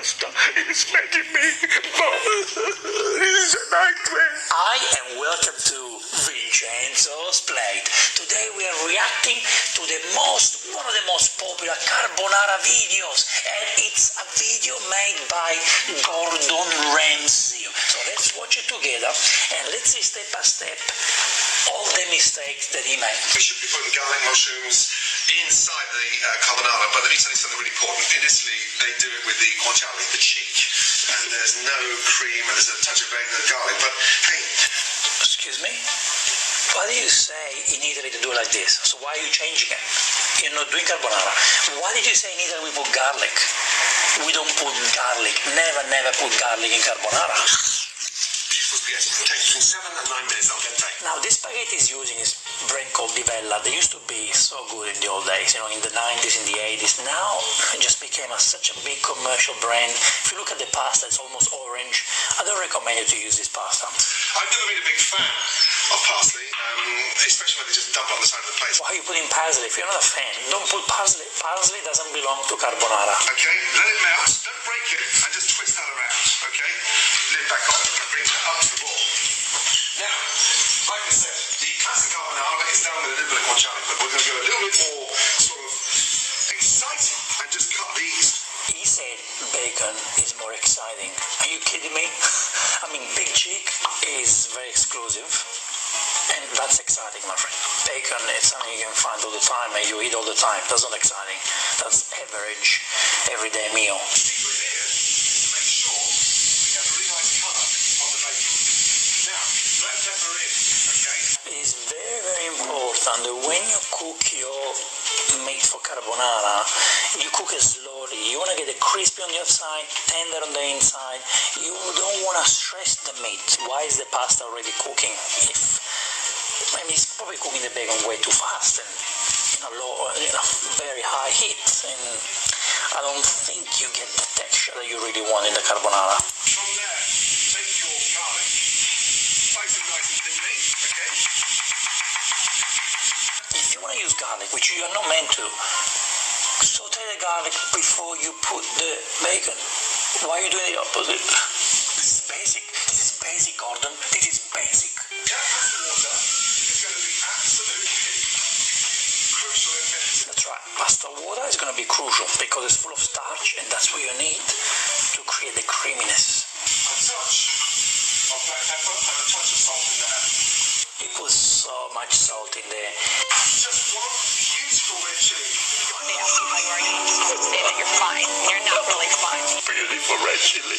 pasta is making me vomit. This is a nightmare. Hi and welcome to Vincenzo's Plate. Today we are reacting to one of the most popular carbonara videos, and it's a video made by Gordon Ramsay. So let's watch it together and let's see step by step all the mistakes that he made. We should be putting garlic mushrooms inside the carbonara, but let me tell you something really important. In Italy, they do it with the guanciale, the cheek, and there's no cream and there's a touch of garlic. But hey, excuse me? Why do you say in Italy to do like this? So why are you changing it? You're not doing carbonara. Why did you say in Italy we put garlic? We don't put garlic. Never put garlic in carbonara. Beautiful spaghetti. It takes between 7 and 9 minutes al dente. Now this spaghetti is using is brand called Di Bella. They used to be so good in the old days, you know, in the 90s, in the 80s. Now it just became such a big commercial brand. If you look at the pasta, it's almost orange. I don't recommend you to use this pasta. I've never been a big fan of parsley, especially when they just dump it on the side of the plate. Why are you putting parsley? If you're not a fan, don't put parsley. Parsley doesn't belong to carbonara. Okay, let it melt. Don't break it and just twist that around. Okay, lid back on and brings it up to the ball. Now, like I said, the classic carbonara is done with a little bit of guanciale, but we're going to go a little bit more sort of exciting and just cut these. He said bacon is more exciting. Are you kidding me? I mean, big cheek is very exclusive, and that's exciting, my friend. Bacon is something you can find all the time and you eat all the time. That's not exciting. That's average, everyday meal. The secret here is to make sure we have a really nice colour on the bacon. Now, black pepper in, okay? It is very important that when you cook your meat for carbonara, you cook it slowly. You want to get it crispy on the outside, tender on the inside. You don't want to stress the meat. Why is the pasta already cooking? I mean, it's probably cooking the bacon way too fast and very high heat. And I don't think you get the texture that you really want in the carbonara. From there, take your garlic, slice it nice and thinly, okay? If you want to use garlic, which you are not meant to, saute the garlic before you put the bacon. Why are you doing the opposite? This is basic. This is basic, Gordon. This is basic. That pasta water is going to be absolutely crucial in this. That's right. Pasta water is going to be crucial because it's full of starch, and that's what you need to create the creaminess. A touch of black pepper and a touch of salt in there. He puts so much salt in there. Just one beautiful red chili. They ask you how you are, you say that you're fine. You're not really fine. Beautiful red chili.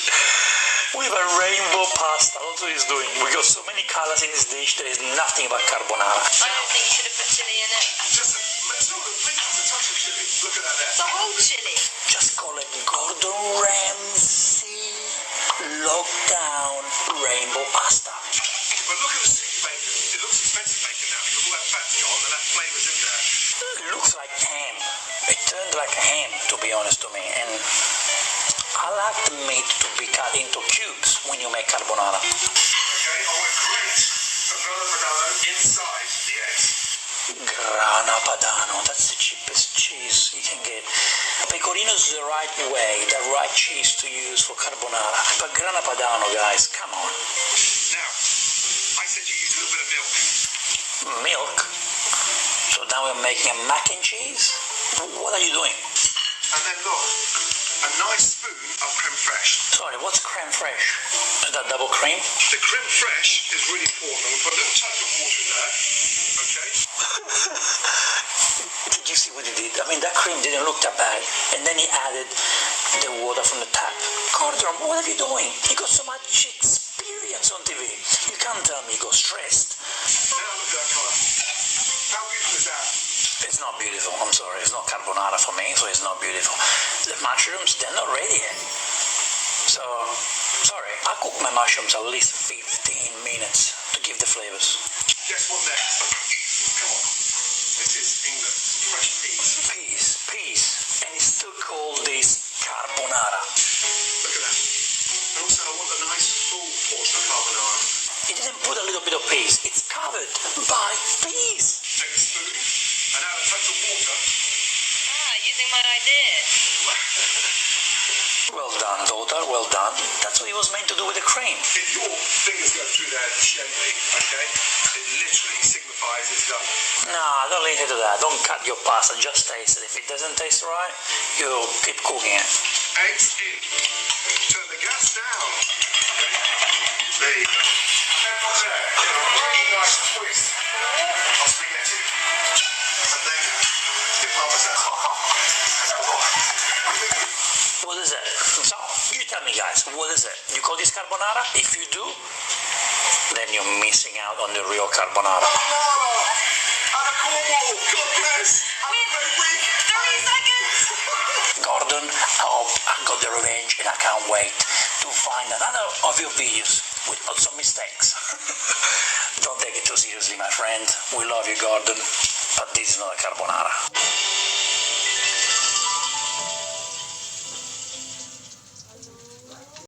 We have a rainbow pasta. That's what he's doing. We got so many colors in this dish. There is nothing about carbonara. I don't think you should have put chili in it. Just Matilda, please, a touch of chili. Look at that there. It's a whole chili. Just call it Gordon Ramsay lockdown rainbow pasta. But look at the sticky bacon. It looks expensive bacon now because all that fat's gone and that flavour's in there. It looks like ham. It turned like ham, to be honest to me. And I like the meat to be cut into cubes when you make carbonara. Okay, I want great grana padano inside the eggs. Grana Padano, that's the cheapest cheese you can get. Pecorino is the right way, the right cheese to use for carbonara. But Grana Padano, guys, come on. Now, I said you use a little bit of milk. Milk? So now we're making a mac and cheese? What are you doing? And then look, a nice spoon of creme fraiche. Sorry, what's creme fraiche? Is that double cream? The creme fraiche is really important. I'm going to put a little touch of water in there, okay? Did you see what he did? I mean, that cream didn't look that bad. And then he added the water from the tap. Gordon, what are you doing? You got so much experience on TV. You can't tell me you got stressed. Now look at that colour. How beautiful is that? It's not beautiful, I'm sorry. It's not carbonara for me, so it's not beautiful. The mushrooms, they're not ready yet. So, sorry. I cook my mushrooms at least 15 minutes to give the flavors. Guess what next? Come on. This is England. Fresh peas. Peas. And it's still called this carbonara. Look at that. And also I want a nice full portion of carbonara. It didn't put a little bit of peas. It's covered by peas. Take a spoon and add a touch of water. Using what I did. Well done, Dol. well done. That's what he was meant to do with the cream. If your fingers go through there gently, okay, it literally signifies it's done. Nah, don't leave it to that. Don't cut your pasta, just taste it. If it doesn't taste right, you keep cooking it. Eggs in. Turn the gas down. Okay? There you go. And from there, get a really nice twist of spaghetti. And then the parmesan. What is it? So, you tell me guys, what is it? You call this carbonara? If you do, then you're missing out on the real carbonara. Carbonara! And a Cornwall! God bless! Wait, 30 seconds. Gordon, I hope I got the revenge and I can't wait to find another of your videos with lots of mistakes. Don't take it too seriously, my friend. We love you, Gordon, but this is not a carbonara.